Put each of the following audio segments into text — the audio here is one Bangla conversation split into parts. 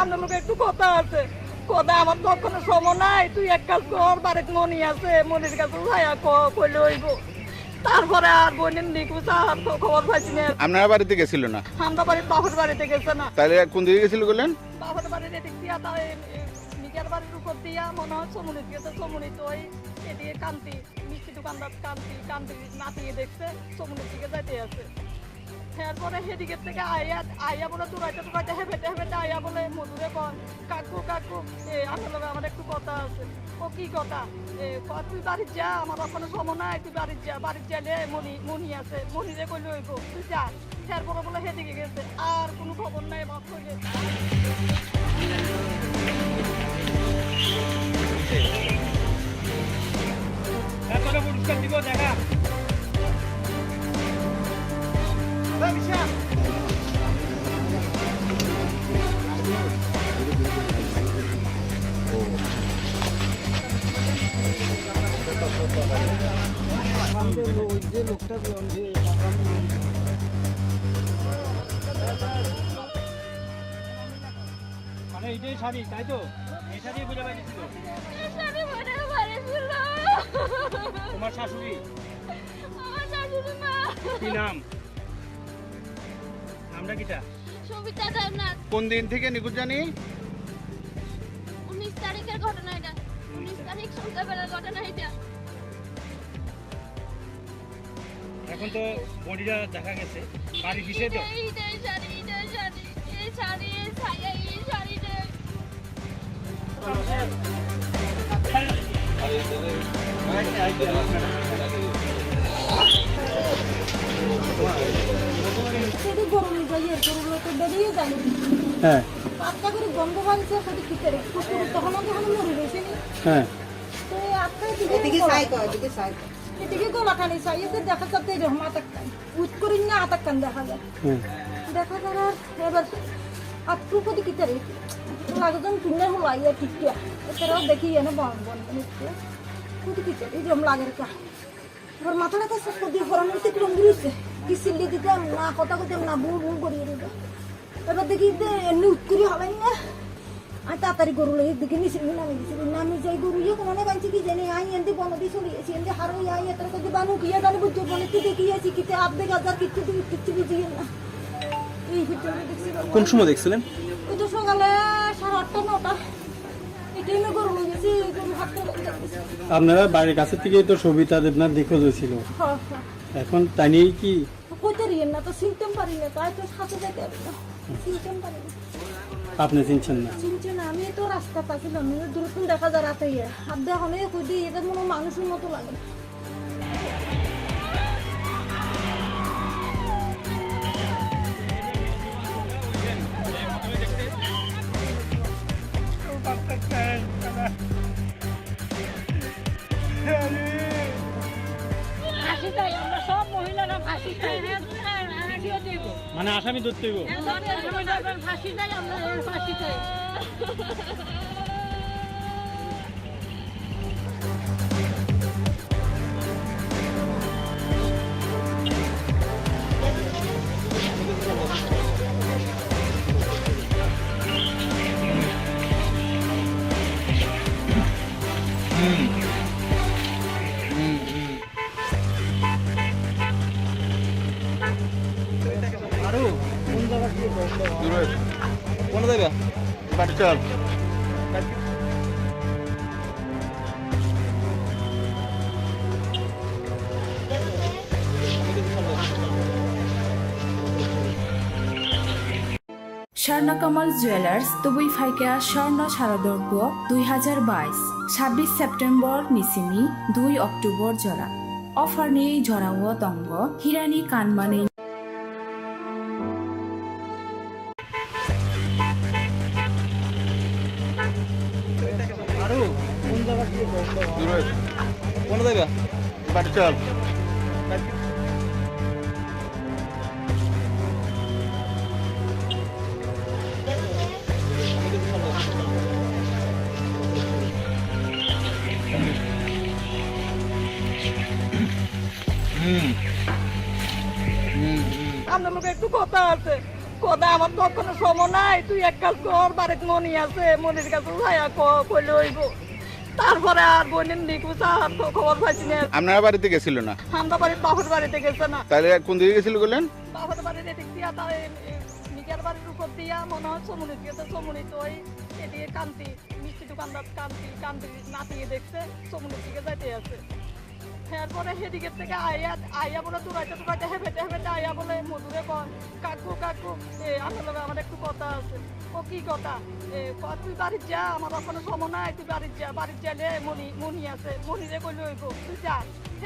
আপনার লোক একটু কথা আছে, কথা আমার তখন সময় নাই। তুই এক কাজ কর, বাড়িতে মনি আছে, মনির কাছে যাইয়া কইলে হইব। তারপরে আর বোনের নিকুচ আর খবর পাইছি না। আপনারা বাড়িতে গেছিল না? আমরা বাড়ির বাপের বাড়িতে গেছে না। তাহলে কোন দিকে গেছিল বললেন? বাপের বাড়ির এদিক দিয়া তাই নিজের বাড়ির উপর দিয়া মনে হয় সমুনিত গেছে। সমুনিত ওই এদিকে কান্তি মিষ্টি দোকানদার কান্তি নাতিয়ে দেখছে সমুনির দিকে যাইতে আছে। এরপরে সেদিকের থেকে আইয়া বলে দৌড়াইতে হেবেটে আইয়া বলে মধুরে কয়, কাকু আপনার লগে আমার একটু কথা আছে। ও কি কথা? তুই বাড়ির যা, আমার ওখানে সময় নাই, তুই বাড়ির যা। বাড়ির যাইলে মনি আছে, মনিরে কইলে হইব, তুই যা। এরপরে বলে সেদিকে গেছে, আর কোনো খবর নাই। বাপ কইলে পুরস্কার দিব দেখা। মানে এটাই শাড়ি, তাই তো? এই শাড়ি বুঝে পাইছিল তোমার শাশুড়ি? কি নাম? নামটা কিটা? সবিতা দেবনাথ। কোন দিন থেকে নিখোঁজ জানি? 19 তারিখের ঘটনা এটা। 19 তারিখ সন্ধ্যাবেলার ঘটনা এটা। এখন তো বডিটা দেখা গেছে, বাড়ি কিসে তো? এই শাড়ি, এই শাড়ি, এই শাড়িটা। সেটি গরম যাইয়ে গরুগুলো তো বেরিয়ে যায়। হ্যাঁ আটটা করে গন্ধ বাড়ছে সেটি কি করে কুকুর তখন মরে রয়েছে নি। হ্যাঁ তো আটটার এদিকে গলাখানি চাইছে দেখা যাচ্ছে এরকম আটাক্কান উঠ করি না আটাক্কান দেখা যায়। দেখা যাওয়ার এবার আটটু প্রতি কি করে লাগজন কিনে হলো আইয়া ঠিকটা এছাড়াও দেখি এনে প্রতি কি করে এরকম লাগের কা এবার মাথাটা তো সব দিয়ে ফরানোর থেকে রঙিয়েছে কি সিল্লি দিতাম না কথা কইতাম না বুল বুল করিয়ে দিত। এবার দেখি এমনি উৎকরি হবেন না আর তাড়াতাড়ি গরু লেগে দিকে নিচে নামে গেছি নামি যাই গরু ইয়ে কোনো বানছি কি জানি আই এনতে বনদি চলিয়েছি এনতে হারো আই এত কথা বানু কি জানি বুঝছো বলে তুই দেখিয়েছি কিতে আধে গাজার কিচ্ছু বুঝিয়ে না। এই ভিতরে দেখছি কোন সময় দেখছিলেন? ওই তো সকালে 8:30 9টা এই টাইমে গরু লেগে গেছি গরু হাঁটতে আপনারা বাড়ির কাছে থেকে তো সবিতা দেবনাথ নিখোঁজ হয়েছিল, হ্যাঁ এখন তাই নিয়ে কি কইতে রিয়েন না তো সিস্টেম পারি না তাই তো সাথে যেতে হবে না সিস্টেম পারি না আপনি চিনছেন না? চিনছে না আমি তো রাস্তা পাচ্ছিলাম দূরত্ব দেখা যায় রাতে হাত দেওয়া হলে কই দিই এটা মনে মানুষের মতো লাগে। ফাঁসি চাই, আমরা সব মহিলারা ফাঁসি চাই। মানে আসামি ধরতে হইব? ফাঁসি চাই, আমরা ফাঁসি চাই। আরো কোন জায়গা দিয়ে কোন জায়গা? বাড়ি চল। স্বর্ণ কমল জুয়েলার্স দুবই ফাইকা স্বর্ণ শারদর্ঘ 2022 26 সেপ্টেম্বর নিসিমি 2 অক্টোবর জরা অফার নিয়ে জরাও দঙ্গ হিরানি কানমানে আরো কোন জায়গা দিয়ে কোন জায়গা? বাড়ি চল। আপনার লোক একটু কথা আছে, কোদা আমার কখনো সময় নাই, তুই এক কাজ কর, বাড়িতে মনি আছে, মনির কাছে যাইয়া কইলে হইব। তারপরে আর বোনের নিকুচ আর তো খবর পাইছি না। আপনারা বাড়িতে গেছিল না? আমরা বাড়ির বাপের বাড়িতে গেছে না। তাহলে কোন দিকে গেছিল বললেন? বাপের বাড়ির এদিক দিয়া তার নিজের বাড়ির উপর দিয়া মনে হয় সমুনি গেছে। সমুনি তো ওই এদিকে কান্তি মিষ্টি দোকানদার কান্তি নাতিয়ে দেখছে সমুনির দিকে যাইতে আছে। এরপরে সেদিকের থেকে আইয়া বলে দূরাইতে হেঁটে আইয়া বলে মধুরে কয়, কাকু আমার লগে আমার একটু কথা আছে। ও কি কথা? তুই বাড়ির যা, আমার ওখানে সময় নাই, তুই বাড়ির যা, বাড়ির যাইলে মনি আছে, মনিরে কইলে হইব, তুই যা।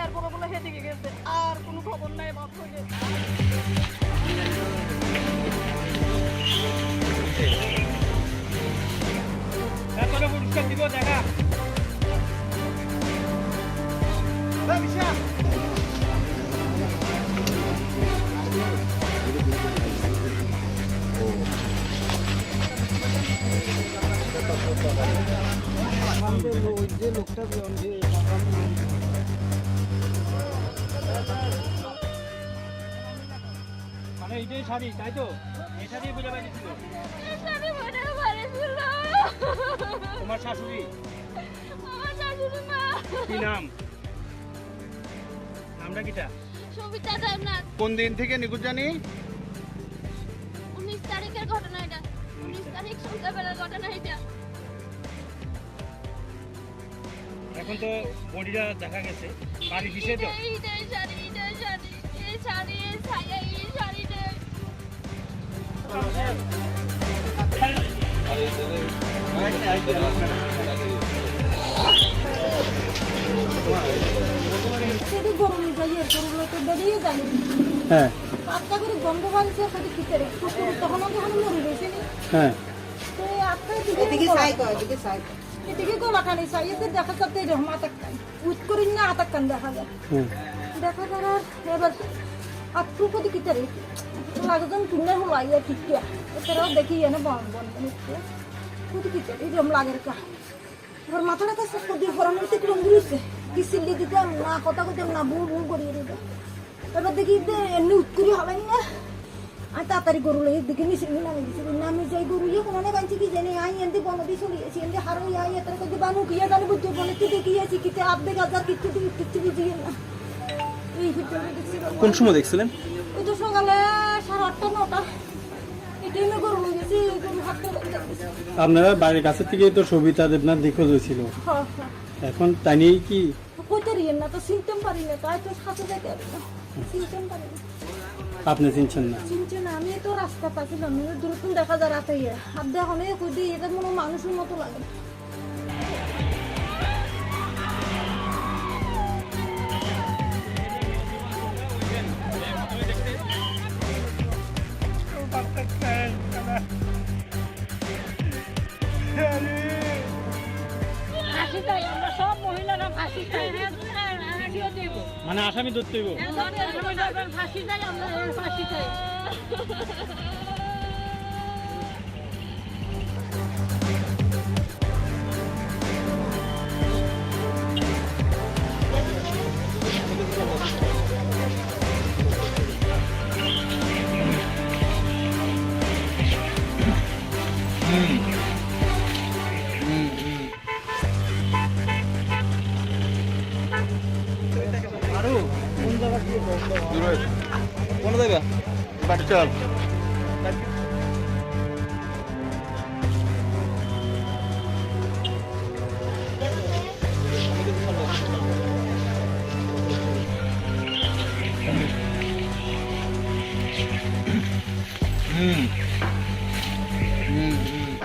এরপরে বলে সেদিকে গেছে, আর কোনো খবর নাই বাপ কইলে। তারপরে পুরস্কার দিব দেখা। মানে এইটাই শাড়ি, তাই তো? এই শাড়ি বুঝে পাইছিল এই শাড়ি মনে পড়েছিল। তোমার শাশুড়ি? আমার শাশুড়ি মা। কি নাম? নামটা কিটা? সবিতা দেবনাথ। কোন দিন থেকে নিখোঁজ জানি? 19 তারিখের ঘটনা এটা। 19 তারিখ সন্ধ্যাবেলার ঘটনা এটা। এখন তো বডিটা দেখা গেছে, বাড়ি কিসে তো? এইটাই শাড়ি, এই শাড়ি, এই ছায়া, এই শাড়িটা। সেটি গরু যাই গরুগুলো তো বেরিয়ে যায়। হ্যাঁ আটটা করে গন্ধ বাড়ছে সেটি ভিতরে কুকুর তখন মরে গেছে নি। হ্যাঁ তো আটটার এদিকে গলাখানি চাই এতে দেখা যাচ্ছে এরকম আটাক্কান উঠ করি না আটাক্কান দেখা যায়। দেখা যার এবার আটটু প্রতি কিতারে লাগজন কিনে হলাইয়া ঠিকটা এটারাও দেখি এনে বন প্রতি কিতারে এরকম লাগের কা এবার মাথাটা কাছে প্রতি ফরানো একটু ঘুরেছে কি সিল্লি দিতাম না কথা কইতাম না বুম বুম করিয়ে দিতাম। এবার দেখি এমনি উঠ করি হবেন না আমি তাড়াতাড়ি গরু লই দিকে নিচে নামে দিছি নামে যাই গরু ইয়ে কোনো বাঁচি কি জানি আই এনতে বনদি চলিয়েছি এনতে হারই আই এত কদি বানু কিয়া জানি বুঝতে বনতে দেখিয়েছি কিতে আধে গাজার কিচ্ছু বুঝিয়ে না। এই ভিতরে দেখছি কোন সময় দেখছিলেন? ওই তো সকালে 8:30 9টা এটাই না গরু লই গেছি গরু হাতে আপনারা বাড়ির কাছে থেকে তো সবিতা দেবনাথ নিখোঁজ হয়েছিল, হ্যাঁ এখন তাই নিয়েই কি কইতে রিয়েন না তো সিমটম পারি না তাই তো সাথে যাইতে পারি না সিমটম পারি না আপনি চিনছেন না? চিনছে না আমি তো রাস্তা পাচ্ছিলাম দূরত্ব দেখা যায় রাতে আর দেখো না কই দিই এটা মনে মানুষের মতো লাগে। ফাঁসি চাই, আমরা সব মহিলারা ফাঁসি চাই। মানে আসামি ধরতে হইব। ফাঁসি চাই, আমরা ফাঁসি চাই। কোন জায়গা? বাড়ি চল।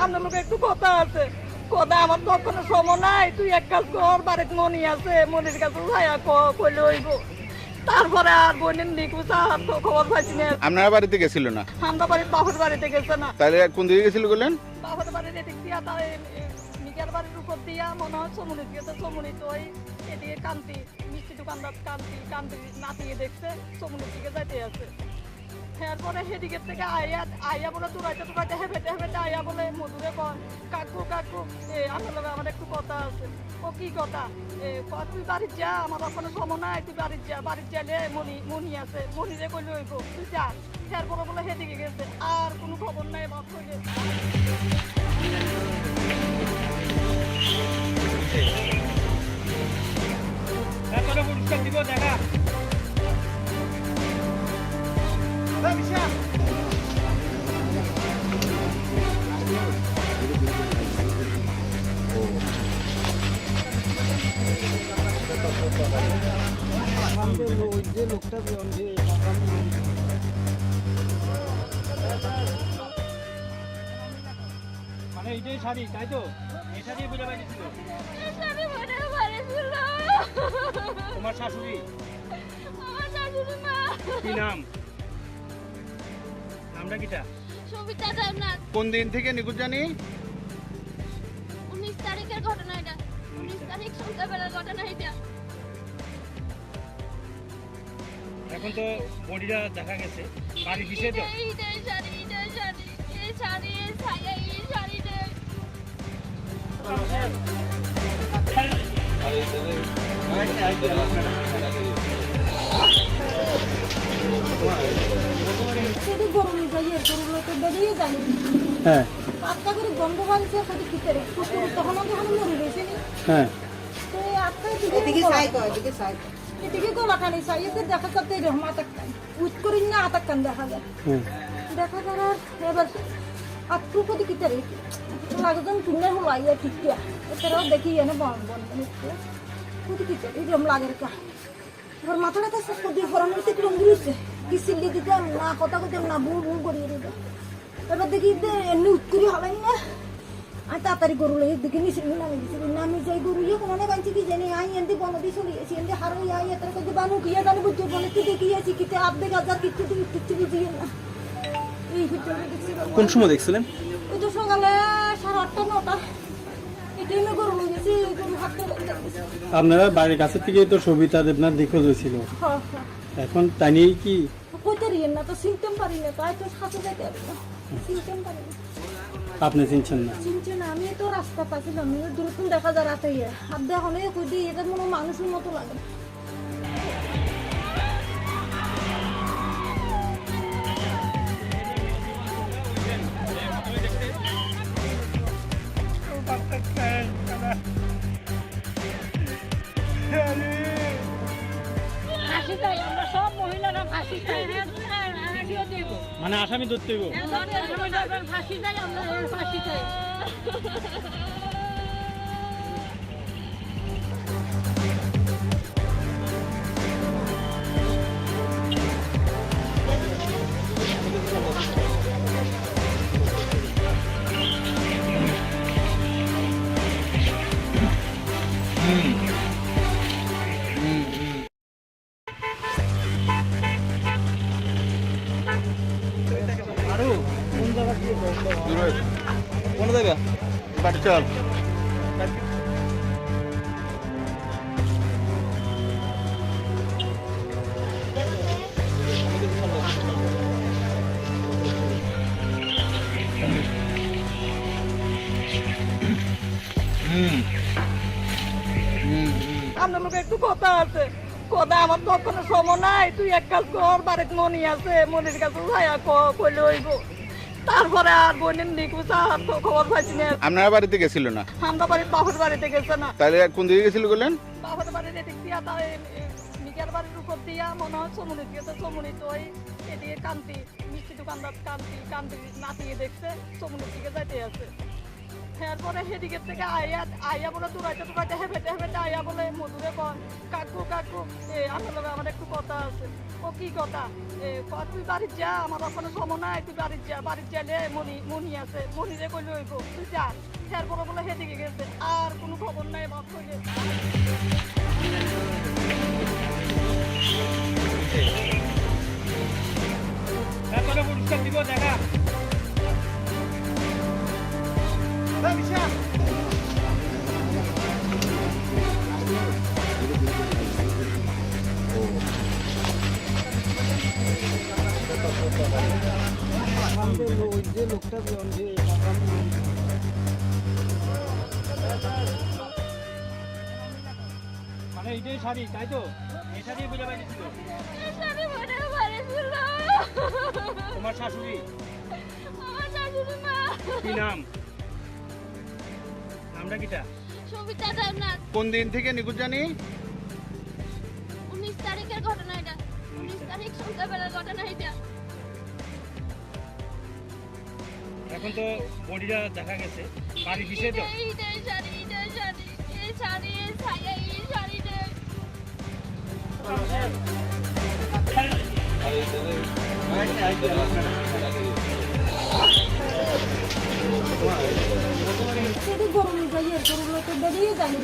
আপনার লোক একটু কথা আছে, কথা আমার কখনো সময় নাই, তুই এক কাজ কর, বাড়িতে মনি আছে, মনির কাছে যাইয়া কইলে হইব। তারপরে আর বোনের নিকুচ আর তো খবর পাইছি না। আপনারা বাড়িতে গেছিল না? আমরা বাড়ির বাপের বাড়িতে গেছে না। তাহলে কোন দিকে গেছিল বললেন? বাপের বাড়ির এদিক দিয়া তার নিজের বাড়ির উপর দিয়া মনে হয় সমুনি গেছে। সমুনি তো ওই এদিকে কান্তি মিষ্টি দোকানদার কান্তি নাতিয়ে দেখছে সমুনির দিকে যাইতে আছে। এরপরে সেদিকের থেকে আইয়া বলে দূরাইতে হেঁটে আইয়া বলে মধুরে কয়, কাকু আমার লগে আমার একটু কথা আছে। ও কি কথা? তুই বাড়ির যা, আমার ওখানে সময় নাই, তুই বাড়ির যা, বাড়ির যাইলে মনি আছে, মনিরে কইলে হইব, তুই যা। এরপরে বলে সেদিকে গেছে, আর কোনো খবর নাই বাপ হইলে। তারপরে পুরস্কার দিব দেখা। মানে এইটাই শাড়ি তাই তো? এই শাড়ি বুঝে পাইছিল এই শাড়ি মনে পড়েছিল। তোমার শাশুড়ি আমার শাশুড়ি মা। কি নাম? নামটা কিটা? সবিতা দেবনাথ। কোন দিন থেকে নিখোঁজ জানি? 19 তারিখের ঘটনা এটা। 19 তারিখ সন্ধ্যাবেলার ঘটনা এটা। এখন তো বডিটা দেখা গেছে, বাড়ি কিসে তো? এইটাই শাড়ি, এইটাই শাড়ি। এই শাড়ি, এই ছায়া, এই শাড়িটা। সেটি গরু নিয়ে যাই, এর গরু লোকে বেরিয়ে যায়। হ্যাঁ আটটা করে গন্ধ বানছে, সেটি ভিতরে কুকুর তখন যখন মরে গেছে নি, হ্যাঁ তো এই আটটায় এদিকে গলা টানি চাই, এতে দেখা যাচ্ছে এরকম আটাক্কান উইট করি না আটাক্কান দেখা যায়। হ্যাঁ দেখা যার এবার আটটু প্রতি কিতারে লাগজন কিনে হলাইয়া ঠিকটা এটারাও দেখি এনে বন বন প্রতি কিতারে এরকম লাগের কা এবার মাথাটা তো শেষ করে ফরান হইতে কিরম ঘুরেছে কি সিল্লি দিতাম না কথা কইতাম না বুড় বুড় করিয়ে দিত। এবার দেখি এমনি উৎকরি হবেন না, আমি তাড়াতাড়ি গরু লই দেখি নিচে নামে গেছি, নামি যাই গরু ইয়ে কোনো বাঁচি কি জানি আই এনতে বনদি চলে গেছি, এনতে হারই আই এত কথা বানু কিয়া জানি বুঝতে বলে দেখিয়েছি কিতে আধে গাজার কিচ্ছু কিচ্ছু বুঝিয়ে না। এই হচ্ছে দেখছি কোন সময় দেখছিলেন? ওই তো সকালে 8:30 9টা এটাই না গরু লই গেছি, গরু হাঁটতে দেখছি। আপনারা বাড়ির কাছে থেকেই তো সবিতা দেবনাথ নিখোঁজ হয়েছিল, হ্যাঁ হ্যাঁ এখন তাই নিয়েই কি কইতে রিয়েন না তো সিমটম পারি না, তাই তো সাথে যাইতে পারি না, সিমটম পারি না। আপনি চিনছেন না? চিনছে না, আমি তো রাস্তা পাচ্ছিলাম, দূরত্ব দেখা যায় রাতে ইয়ে আর দেখো না কই দিই এটা মনে হয় মানুষের মতো লাগে। ফাঁসি চাই, আমরা সব মহিলারা ফাঁসি চাই। ফাঁসিও দেব। মানে আসামি ধরতে হইব। ফাঁসি চাই, আমরা ফাঁসি চাই। কোন জায়গা? বাড়ি চল। আপনার লোক একটু কথা আছে, কথা আমার কখনো সময় নাই। তুই এক কাজ কর, বাড়িতে মনি আছে, মনির কাছে যাইয়া কইলে হইব। তারপরে আর বোনের নিকুচ আর তো খবর পাইছি না। আপনারা বাড়িতে গেছিল না? আমরা বাড়ির বাপের বাড়িতে গেছে না। তাহলে কোন দিকে গেছিল বললেন? বাপের বাড়ির এদিক দিয়া তাই মিকার বাড়ির উপর দিয়া মনে হয় চমুনি গেছে। চমুনি তো ওই এদিকে কান্তি মিষ্টি দোকানদার কান্তি নাতিয়ে দেখছে চমুনির দিকে যাইতে আছে। এরপরে সেদিকের থেকে আইয়া বলে দূরাইতে হেঁটে আইয়া বলে মধুরে কন কাকু কাকু আমার লগে আমার একটু কথা আছে। ও কি কথা? তুই বাড়ির যা, আমার ওখানে সময় নাই, তুই বাড়ির যা। বাড়ির যাইলে মনি আছে, মনিরে কইলে হইব তুই যা। এরপরে বলে সেদিকে গেছে, আর কোনো খবর নাই বাপ কইলে। তারপরে পুরস্কার দিব দেখা। মানে এইটাই শাড়ি তাই তো? এই শাড়ি বুঝে পাইছিল এই শাড়ি মনে পড়েছিল। তোমার শাশুড়ি আমার শাশুড়ি মা কি নাম? নামটা কিটা? সবিতা দেবনাথ। কোন দিন থেকে নিখোঁজ জানি? 19 তারিখের ঘটনা এটা। 19 তারিখ সন্ধ্যাবেলার ঘটনা এটা। এখন তো বডিটা দেখা গেছে, বাড়ি কিসে তো? এই শাড়ি, এই শাড়ি, এই ছায়া, এই শাড়িটা। সেটি গরু যাই এর গরু তো বেরিয়ে যায়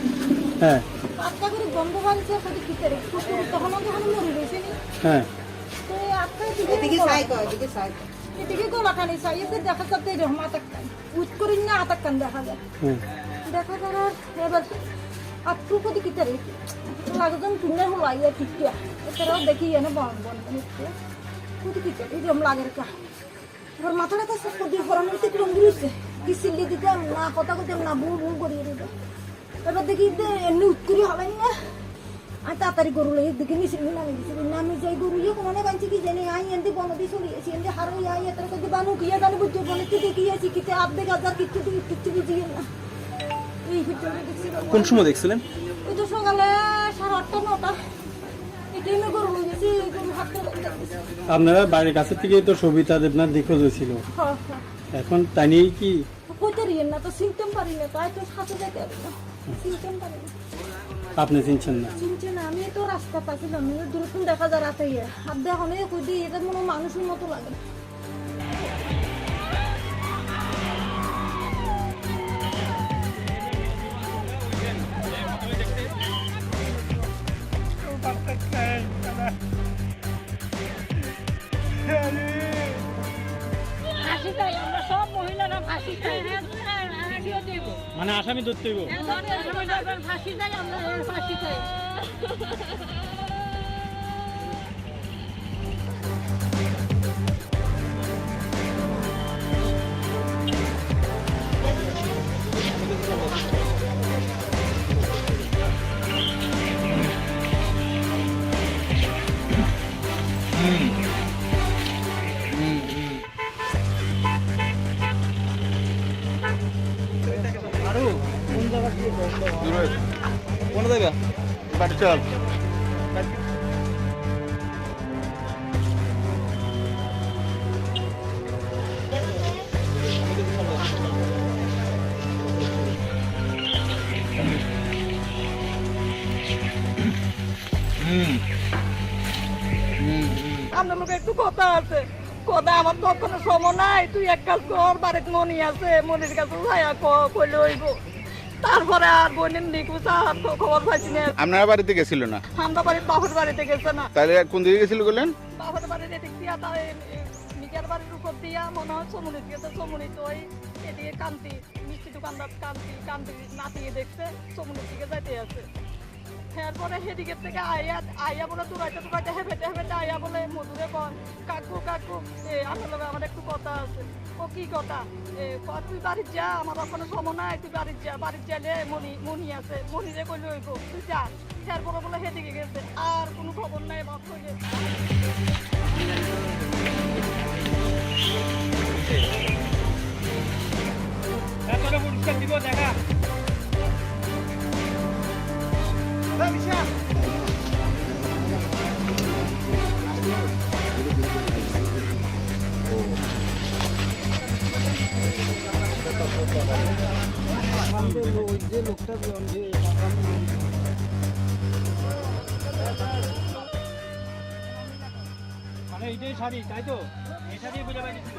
হ্যাঁ আটটা করে গন্ধ বানছে সেটি ভিতরে কুকুর তখন যখন মরে রয়েছে নি হ্যাঁ তো আটটায় এদিকে গলাখানি চাই এসে দেখা যাচ্ছে এরকম আতাক্কান উঠ করি না আতাক্কান দেখা যায় হ্যাঁ দেখা যাওয়ার এবার আটটু প্রতি কিতারে লাগজন টুনে হলাইয়া ঠিকটা এছাড়াও দেখি এনে বন বন প্রতি কিতারে এরকম লাগের কা এবার মাথাটা কাছে প্রতি গরম হইতে একটু ঘুরেছে কি সিল্লি দিতাম না কথা কইতাম না বউ বউ করিয়ে দিতাম এবার দেখি এমনি উৎকরি হবেন না আমি তাড়াতাড়ি গরু লই দেখে নিচে নামে দিছি নামে যাই গরু ইয়ে কোনো বানছি কি জানি আই এনতে বনদি চলিয়েছি এনতে হারই আই এত কদি বানু কিয়া জানি বুঝতে বনতে দেখিয়েছি কিতে আধে গাজার কিচ্ছু কিচ্ছু বুঝিয়ে না এই ভিতরে দেখছি কোন সময় দেখছিলেন? ওই তো সকালে 8:30 9টা এটাই আমি গরু লই গেছি গরু হাতে আপনারা বাড়ির কাছে থেকেই তো সবিতা দেবনাথ নিখোঁজ হয়েছিল, হ্যাঁ এখন তাই নিয়েই কি কইতে রিয়েন না তো সিমটম পারি না তাই তো সাথে যেতে পারি না সিমটম পারি না আপনি চিনছেন না? চিনছে না আমি তো রাস্তা পাচ্ছিলাম দূরক্ষণ দেখা যায় রাতে হাত দেখা অনেক কই দিই এটা মনে হয় মানুষের মতো লাগে ফাঁসি চাই, আমরা সব মহিলারা ফাঁসি চাই। ফাঁসিও দেব। মানে আসামি ধরতে হইব। ফাঁসি চাই, আমরা ফাঁসি চাই। কোন জায়গা? বাড়ি চল। আপনার লোক একটু কথা আছে, কথা আমার কখনো সময় নাই। তুই এক কাজ কর, বাড়িতে মনি আছে, মনির কাছে যাইয়া কইলে হইব। তারপরে আর বোনের নিকুচ আর তো খবর পাইছি না। আপনারা বাড়িতে গেছিল না? আমরা বাড়ির বাপের বাড়িতে গেছে না। তাহলে কোন দিকে গেছিল বললেন? বাপের বাড়ির এদিক দিয়া তাই নিজের বাড়ির উপর দিয়া মনে হয় সমুনিত গেছে। সমুনিত ওই এদিকে কান্তি মিষ্টি দোকানদার কান্তি নাতিয়ে দেখছে সমুনির দিকে যাইতে আছে। এরপরে সেদিকের থেকে আইয়া বলে দূরাইতে হেঁটে আইয়া বলে মধুরে কন কাকু আমার লগে আমার একটু কথা আছে। ও কি কথা? তুই বাড়ির যা, আমার ওখানে সময় নাই, তুই বাড়ির যা। বাড়ির যাইলে মনি আছে, মনিরে কইলে হইব তুই যা। এরপরে বলে সেদিকে গেছে, আর কোনো খবর নাই। বাপ কইলে এতটা পরিষ্কার দিব দেখা। মানে এইটাই শাড়ি, তাই তো? এই শাড়ি বুঝে পাইছিল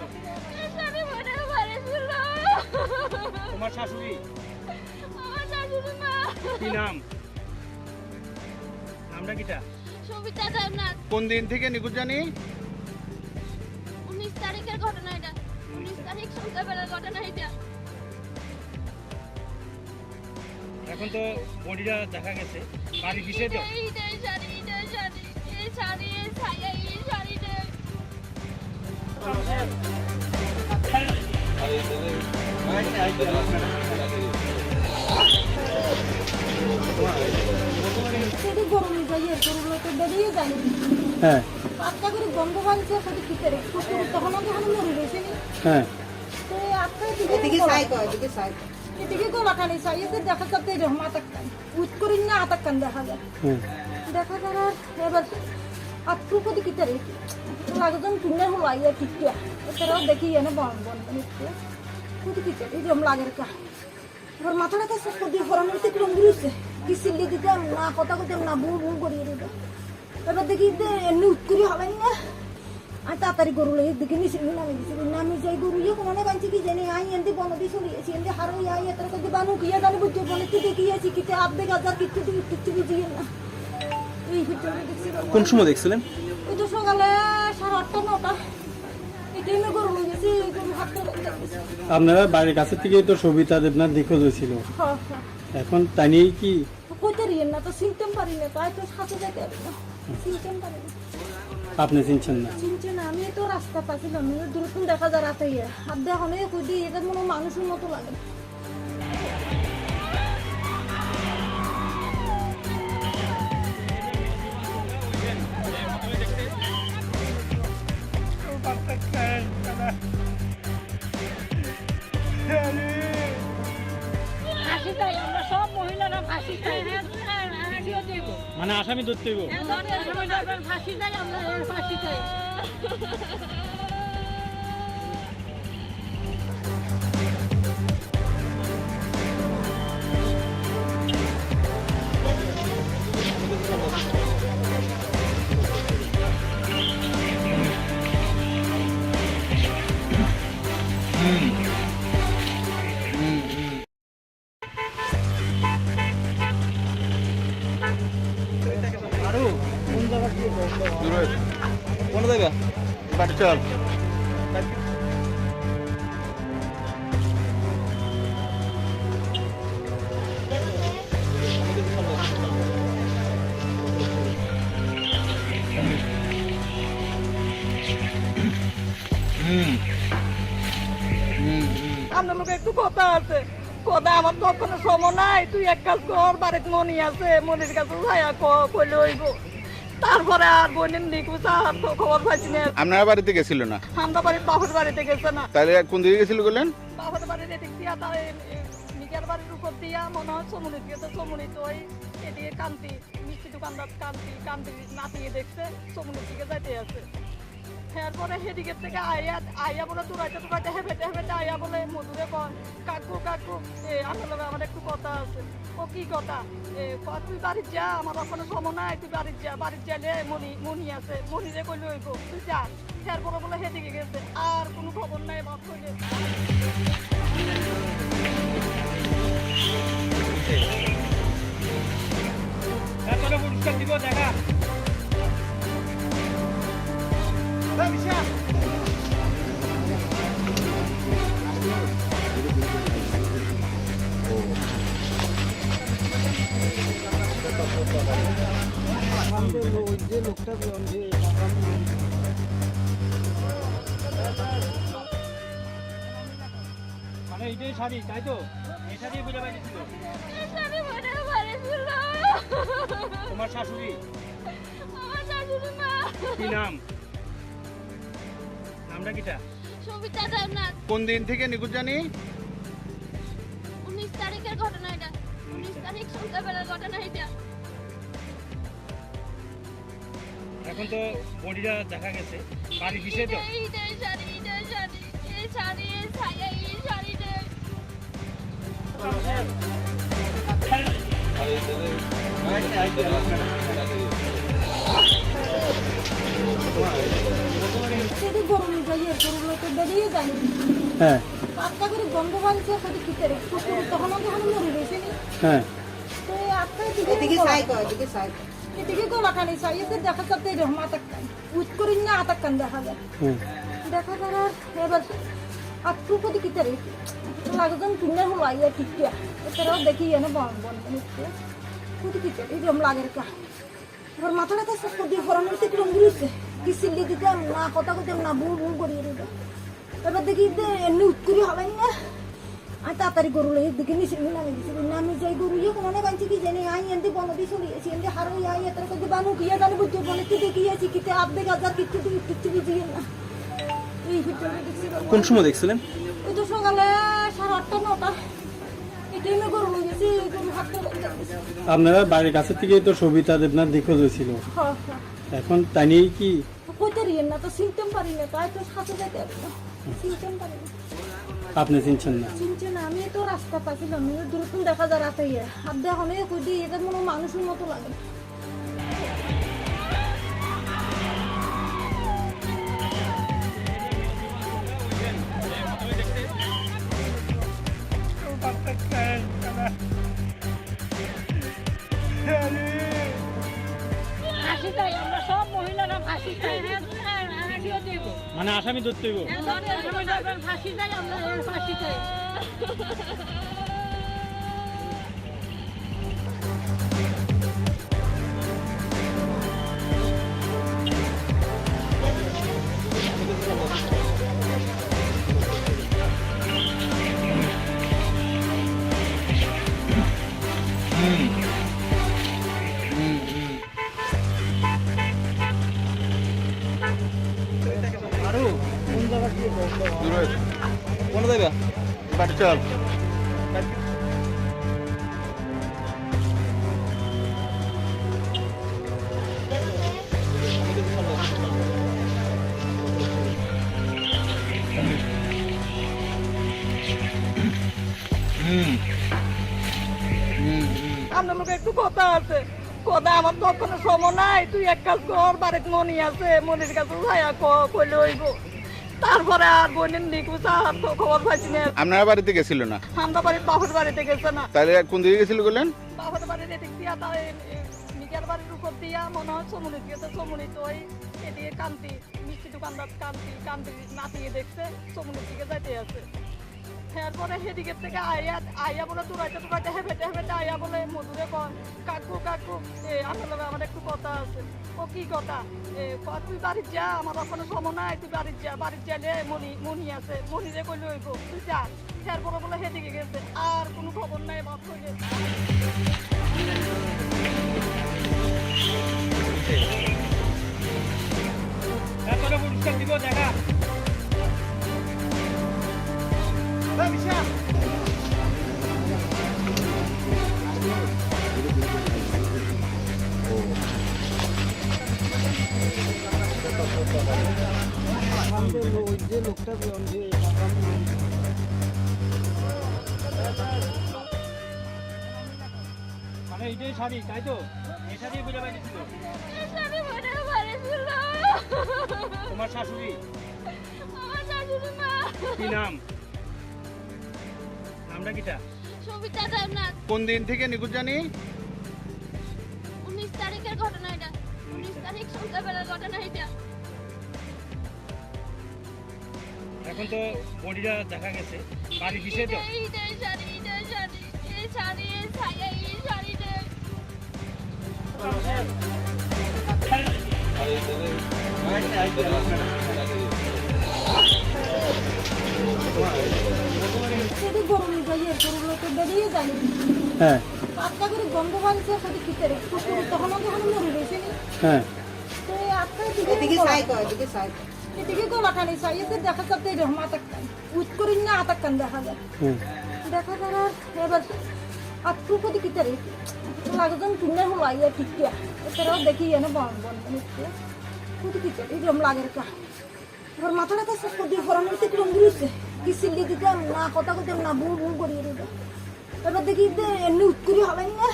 এই শাড়ি মনে পড়েছিল। তোমার শাশুড়ি আমার শাশুড়ি মা কি নাম? নামটা কিটা? সবিতা দেবনাথ। কোন দিন থেকে নিখোঁজ জানি? 19 তারিখের ঘটনা এটা। 19 তারিখ সন্ধ্যাবেলার ঘটনা এটা। এখন তো বডিটা দেখা গেছে, বাড়ি কিসে তো? এই শাড়ি, এই শাড়ি, এই ছায়া, এই শাড়িটা। সেটি গরু যাই এর গরু তো বেরিয়ে যায় হ্যাঁ আটটা করে গন্ধ বানছে সেটা ভিতরে কুকুর তখন যখন মরে গেছে নি হ্যাঁ তো আটটায় এদিকে গলাখানি চাইছে দেখা যাচ্ছে এরকম আতাক্কান উঠ করি না আতাক্কান দেখা যায় হ্যাঁ দেখা যার এবার আটটু প্রতি কিতারে লাগজন কিনে হলো আইয়া ঠিকটা এছাড়াও দেখি এনে বন বন প্রতি কিতারে এরকম লাগের কা এবার মাথাটা কাছে প্রতি ফরানোর থেকে রঙ দিয়েছে কি সিল্লি দিতাম না কথা কইতাম না বুল বুল করিয়ে দিতাম এবার দেখি এমনি উঠ করি হবে না আর তাড়াতাড়ি গরু লেগে দেখে নিচে নামে দিয়েছি নামি যাই গরু ইয়ে কোনো বানছি কি জানি আই এনতে বনদি চলিয়েছি এনতে হারো আই এত কথা বানু কিয়া জানি বুঝতে বনেতে দেখিয়েছি কিতে আধে গাজার কিচ্ছু কিচ্ছু বুঝিয়ে না এই ভিতরে দেখছি কোন সময় দেখছিলেন? ওই তো সকালে 8:30-9টা এই টাইমে গরু লয়ে গেছি গরু হাত ধরে আপনারা বাড়ির কাছে থেকেই তো সবিতা দেবনাথ নিখোঁজ হয়েছিল, হ্যাঁ এখন তাই নিয়েই কি কইতে রিয়েন না তো সিমটম পারি না তাই তো সাথে যেতে পারি না সিমটম পারি না আপনি চিনছেন না? চিনছে না আমি তো রাস্তা পাচ্ছিলাম দূরক্ষণ দেখা যায় রাতে গিয়ে আর দেখো না কই দিই এটা মনে হয় মানুষের মতো লাগে ফাঁসি চাই, আমরা সব মহিলারা ফাঁসি চাই। ফাঁসিও দেব। মানে আসামি ধরতে হইব। ফাঁসি চাই, আমরা ফাঁসি চাই। দূর হয়েছে। কোন জায়গা? বাড়ি চল। আমার লোক একটু কথা আছে, কথা আমার কখনো সময় নাই। তুই এক কাজ কর, বাড়িতে মনি আছে, মনির কাছে ছায়া কইলে হইব। তারপরে আর বোনের নিকুচ আর তো খবর পাইছি না। আপনারা বাড়িতে গেছিল না? আমরা বাড়ির বাপের বাড়িতে গেছে না। তাহলে কোন দিকে গেছিল বললেন? বাপের বাড়ির এদিক দিয়া তাই নিজের বাড়ির উপর দিয়া মনে হয় সমুনি গেছে। সমুনি তো ওই এদিকে কান্তি মিষ্টি দোকানদার কান্তি নাতিয়ে দেখছে সমুনির দিকে যাইতে আছে। এরপরে সেদিকের থেকে আইয়া বলে দূরাইতে হেঁটে আইয়া বলে মধুরে কন কাকু আমার লগে আমার একটু কথা আছে। ও কি কথা? তুই বাড়ির যা, আমার ওখানে সময় নাই, তুই বাড়ির যা। বাড়ির যাইলে মনি আছে, মনিরে কইলে হইব তুই যা। এরপরে বলে সেদিকে গেছে, আর কোনো খবর নাই। বাপ কইলে তোরা পুরস্কার দিব দেখা। মানে এইটাই শাড়ি, তাই তো? এই শাড়ি বুঝে পাইছিল শাড়ি মনে পড়েছিল। তোমার শাশুড়ি? আমার শাশুড়ি মা। কি নাম? নামটা কিটা? সবিতা দেবনাথ। কোন দিন থেকে নিখোঁজ জানি? 19 তারিখের ঘটনা এটা। 19 তারিখ সন্ধ্যাবেলার ঘটনা এটা। এখন তো বডিটা দেখা গেছে, বাড়ি কিসে তো? এইটাই শাড়ি, এইটাই শাড়ি, এই শাড়ি, এই ছায়া, এই শাড়িটা। সেটি গরু নিয়ে যাই গরু লোকে বেরিয়ে যায় হ্যাঁ আটটা করে গন্ধ বানছে সেটি ভিতরে কুকুর তখন যখন মরে গেছে নি হ্যাঁ তো আটটায় এদিকে গলাখানি চাইছে দেখা যাচ্ছে এরকম আতাক্কান উঠ করি না আতাক্কান দেখা যায় হ্যাঁ দেখা যার এবার আটটু প্রতি কিতারে লাগজন কিনে হলো আইয়া ঠিকটা এছাড়াও দেখি এনে বন বন প্রতি কিতারে এরকম লাগের কা এবার মাথাটা কাছে প্রতি ফরানোর থেকে রঙ দিয়েছে কি সিল্লি দিতাম না কথা কইতাম না বুল বুল করিয়ে দিতাম এবার দেখি এমনি উঠ করি হবে না আমি তাড়াতাড়ি গরু লই দিকে নিচে নামে গেছি নামে যাই গরু ইয়ে কোনো কাঞ্চি কি জানি আই এন্দি বনদি চলে গেছি এন্দি হারো আই এত করে বানু কি জানি বুঝতে বলে তুই দেখি আছি কিতে আধে গাজার কিচ্ছু বুঝি না এই ভিতরে দেখছি কোন সময় দেখছিলেন? ওই তো সকালে 8:30 9টা এই টাইমে গরু লই গেছি গরু হাঁটতে লাগছে আপনারা বাড়ির কাছে থেকেই তো সবিতা দেবনাথ নিখোঁজ হয়েছিল। হ্যাঁ এখন তাই নিয়ে কি কইতে রিয়েন না তো সিস্টেম পারি না তাই তো সাথে যাইতে হবে সিস্টেম পারি না আপনি চিনছেন না? চিনছে না আমি তো রাস্তা পাচ্ছিলাম দূরত্ব দেখা যায় রাতে আর দেখো না কই দিয়ে এটা মনে হয় মানুষের মতো লাগে ফাঁসি চাই আমরা সব মহিলারা ফাঁসি চাই ফাঁসিও দিব মানে আসামি ধরতে হইব। ফাঁসি চাই আমরা ফাঁসি চাই দূর হয়েছে। কোনে যাইবা? বাড়ি চল। আপনার লোক একটু কথা আছে কথা আমার কখনো সময় নাই তুই এক কাজ কর বাড়িতে মনি আছে মনির কাছে ছায়া কইলে হইব তারপরে আর বোনের নিকুচ আর তো খবর পাইছি না আপনারা বাড়িতে গেছিল না? আমরা বাড়ির বাপের বাড়িতে গেছে না তাহলে কোন দিকে গেছিল বললেন? বাপের বাড়ির এদিক দিয়া তাই নিজের বাড়ির উপর দিয়া মনে হয় সমুনি গেছে সমুনি তো ওই এদিকে কান্তি মিষ্টি দোকানদার কান্তি নাতিয়ে দেখছে সমুনির দিকে যাইতে আছে এরপরে সেদিকের থেকে আইয়া বলে দূরাইতে হেঁটে আইয়া বলে মধুরে কন কাকু আসলে আমার একটু কথা আছে ও কি কথা তুই বাড়ির যা আমার ওখানে সময় নাই তুই বাড়ির যাইলে মনি আছে মনিরে কইলে হইব তুই যা এরপরে বলে সেদিকে গেছে আর কোনো খবর নাই বাপ কইলে এতটা পুরস্কার দিব দেখা। মানে এইটাই শাড়ি তাই তো? এই শাড়ি বুঝে পাইছিল শাড়ি মনে পারেছিল তোমার শাশুড়ি? আমার শাশুড়ি মা কি নাম? নামটা কিটা? সবিতা দেবনাথ কোন দিন থেকে নিখোঁজ জানি? 19 তারিখের ঘটনা এটা 19 তারিখ সন্ধ্যাবেলার ঘটনা এটা এখন তো বডিটা দেখা গেছে বাড়ি কিসে তো? এই শাড়ি এই ছায়া এই শাড়িটা সেটি গরু নিয়ে যাই গরু লোকে বেরিয়ে যাই হ্যাঁ আটটা করে গন্ধ বানছে সেটি ভিতরে কুকুর তখন মরে গেছে হ্যাঁ তো আটটার দিকে এদিকে গলাখানি চাই এতে দেখা যাচ্ছে এরকম আটাক্কান উঠ করি না আটাক্কান দেখা যায় হ্যাঁ দেখা যাওয়ার এবার আটটু প্রতি কিতারে লাগজন কিনে হলো আইয়া ঠিকটা এছাড়াও দেখি এনে বন প্রতি কিতারে এরকম লাগের কা এবার মাথাটা তো শেষ করে দিয়ে ফরানোর থেকে রঙ দিয়েছে কি সিল্লি দিতাম না কথা কইতাম না বুড় বুড় করিয়ে দিত এবার দেখি এমনি উঠ করি হবে না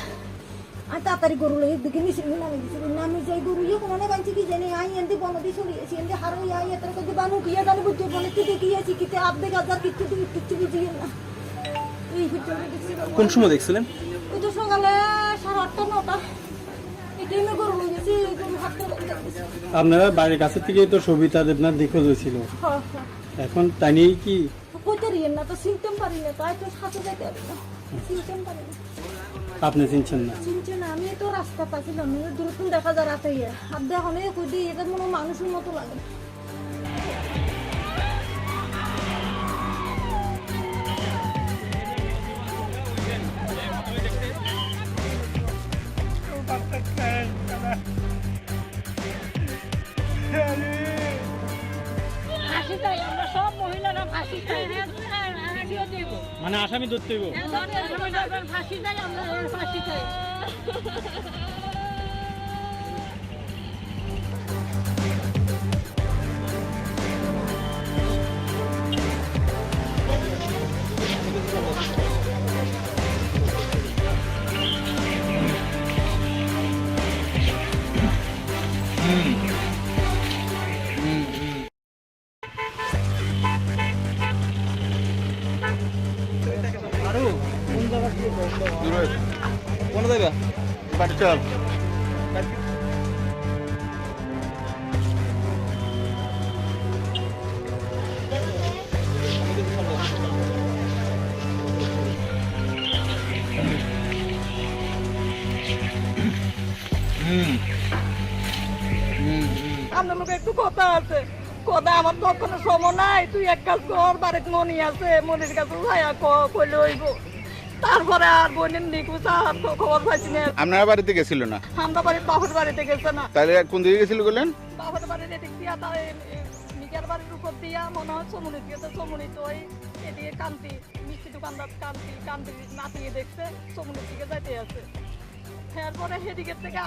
আমি তাড়াতাড়ি গরু লই দিকে নিচে নামে গেছি নামে যাই গরু ইয়ে কোনো কাঞ্চি কি জানি আই এন্দি বনদি চলে গেছি এন্দি হারো আই এত করে বানু কি জানি বুঝতে বলে তুই দেখি আছি কিতে আধে গাজার কিচ্ছু বুঝি না এই ভিতরে দেখছি কোন সময় দেখছিলেন? ওই তো সকালে 8:30 9টা এই টাইমে গরু লই গেছি গরু হাঁটতে লাগছে আপনারা বাড়ির কাছে থেকেই তো সবিতা দেবনাথ নিখোঁজ হয়েছিল। হ্যাঁ এখন তাই নিয়ে কি কইতে রিয়েন না তো সিস্টেম পারি না তাই তো সাথে যাইতে হবে সিস্টেম পারি না আপনি চিনছেন না? চিনছে না আমি তো রাস্তা পাচ্ছিলাম দূরত্ব দেখা যায় রাতে আর দেখো না কই দিয়ে এটা মনে হয় মানুষের মতো লাগে মানে আসামি ধরতে হইব। ফাঁসি চাই, আমরা ফাঁসি চাই। আরো দূর হয়ে। কোন যাইবা বাড়ি চল। আপনার লোক একটু কথা আছে, কথা আমার কখনো সময় নাই। তুই এক কাজ কর, বাড়িতে মনি আছে, মনির কাছে ভাইয়া কইলে হইব। তারপরে আর বোনের নিকুচ আর খবর পাইছি না। আপনারা বাড়িতে গেছিল না? আমরা বাড়ির বাপের বাড়িতে গেছে না। তাহলে কোন দিকে গেছিল বললেন? বাপের বাড়ির এদিক দিয়া তার মিকার বাড়ির উপর দিয়া মনে হয় সমুনিত গেছে। সমুনিত ওই এদিকে কান্তি মিষ্টি দোকানদার কান্তি নাতিয়ে দেখছে সমুনির দিকে যাইতে আছে। এরপরে সেদিকের থেকে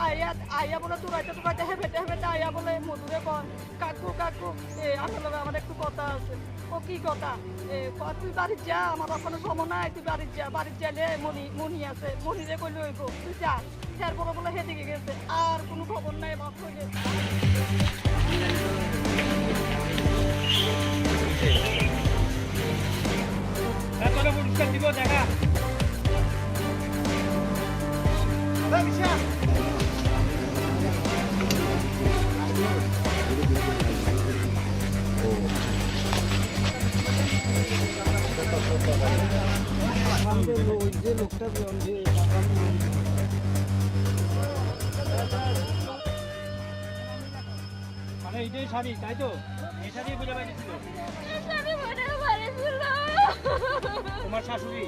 আইয়া বলে তুরাইতে হেবেটে আইয়া বলে মধুরে কয়, কাকু আসলে আমার একটু কথা আছে। ও কি কথা? তুই বাড়ির যা, আমার ওখানে সময় নাই, তুই বাড়ির যা। বাড়ির যাইলে মনি আছে, মনিরে কইলে হইব, তুই যা। এরপরে বলে সেদিকে গেছে, আর কোনো খবর নাই। বাপ কইলে তারপরে পুরস্কার দিব দেখা। মানে এইটাই শাড়ি, তাই তো? এই শাড়ি বুঝে পাইছিল শাড়ি মনে পারেছিল তোমার শাশুড়ি?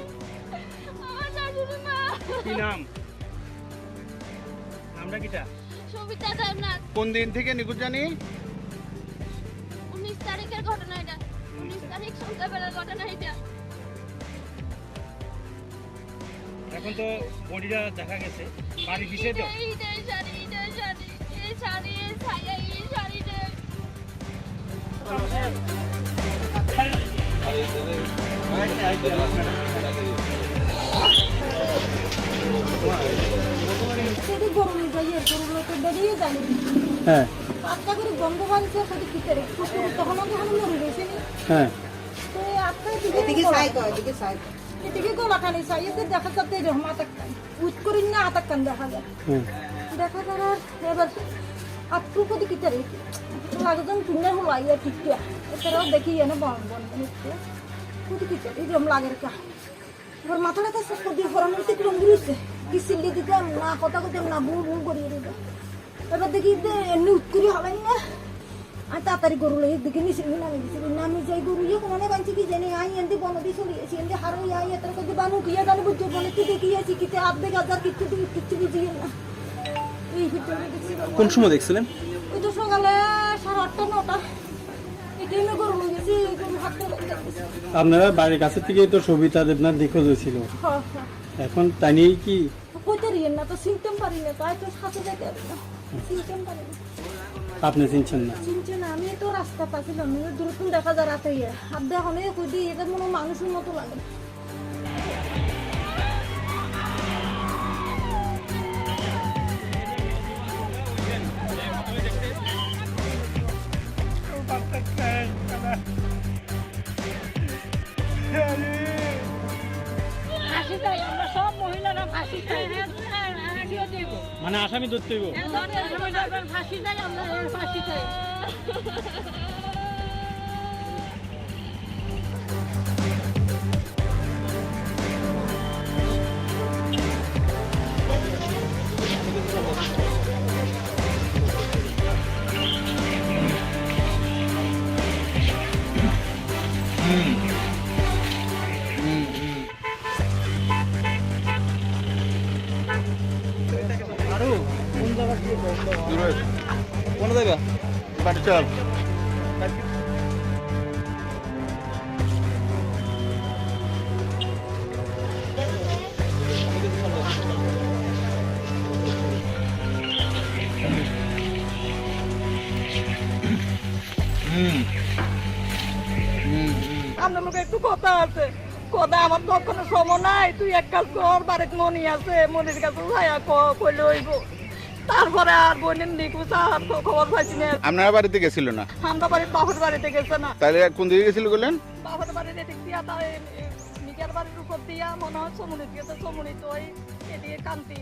আমার শাশুড়ি মা। কি নাম? নামটা কিটা? সবিতা দেবনাথ। কোন দিন থেকে নিখোঁজ জানি? 19 তারিখের ঘটনা এটা। 19 তারিখ সন্ধ্যাবেলার ঘটনা এটা। এখন তো বডিটা দেখা গেছে, বাড়ি কিসে তো? এইটাই শাড়ি, এইটাই শাড়ি, এই শাড়ি, এই ছায়া, এই শাড়িটা। সেটি গরম যাইয়ে গরুগুলো তো বেরিয়ে যায়। হ্যাঁ আটটা করে গন্ধ বাড়িছে সেটি ভিতরে কুকুর তখন মরে গেছে নি। হ্যাঁ তো আটটা এদিকে গলা টানি চাইছে, দেখা যাচ্ছে এরকম আতাক্কান উঠ করি না আতাক্কান দেখা যায়। হ্যাঁ দেখা যার এবার আটটু প্রতি কিতারে লাগজন কিনে হলো আইয়া ঠিকটা এছাড়াও দেখি এনে বন প্রতি কিতারে এরকম লাগের কা। এবার মাথাটা কাছে প্রতি হরণের থেকে রঙিয়েছে কি সিল্লি দিতাম না, কথা কথা না বুড় বুড় করিয়ে দিতাম। এবার দেখি এমনি উৎকরি হবেন না। আর তাড়াতাড়ি গরু লই দিকে নিচে নামে গেছিল, নামে যাই গরু ইয়ে কোনো বাঁচি কি জানি আই এনতে বনদি চলিয়েছি এনতে হারো আই এত কথা বানু কিয়া জানি বুঝতে বলেছি দেখিয়েছি কিতে আধে গাজার কিচ্ছু বুঝিয়ে না। এই ভিতরে দেখছি কোন সময় দেখছিলেন? ওই তো সকালে 8:30 9টা এটাই না গরু লই গেছি গরু হাতে আপনারা বাড়ির কাছে থেকেই তো সবিতা দেবনাথ নিখোঁজ হয়েছিল। হ্যাঁ এখন তাই নিয়েই কি কইতে রিয়েন না তো সিমটম পারি না, তাই তো সাথে যেতে পারি না, সিমটম পারি না। আপনি চিনছেন না? চিনছে না, আমি তো রাস্তা পাচ্ছিলাম দূরত্ব দেখা যায় রাতে ইয়ে আর দেখো কই দিই এটা মনে মানুষের মতো লাগে। ফাঁসি চাই, আমরা সব মহিলারা ফাঁসি চাই। মানে আসামি ধরতে হইব। ফাঁসি চাই, আমরা ফাঁসি চাই। আরো দূর হয়ে। কোন যাইবা বাড়ি চল। আপনার লোক একটু কথা আছে, কথা আমার তখন সময় নাই, তুই এক কাজ কর, বাড়িতে মনি আছে, মনির কাছে যাইয়া কইলে হইব। তারপরে আর বোনের নিকুচ আর খবর পাইছি না। আপনারা বাড়িতে গেছিল না? আমরা বাড়ির বাপের বাড়িতে গেছে না। তাহলে কোন দিকে গেছিল বললেন? বাপের বাড়ির এদিক দিয়া তাই মিজার বাড়ির উপর দিয়া মনে হয় সমুদ্র গেছে, সমুদ্র তো এদিকে কান্তি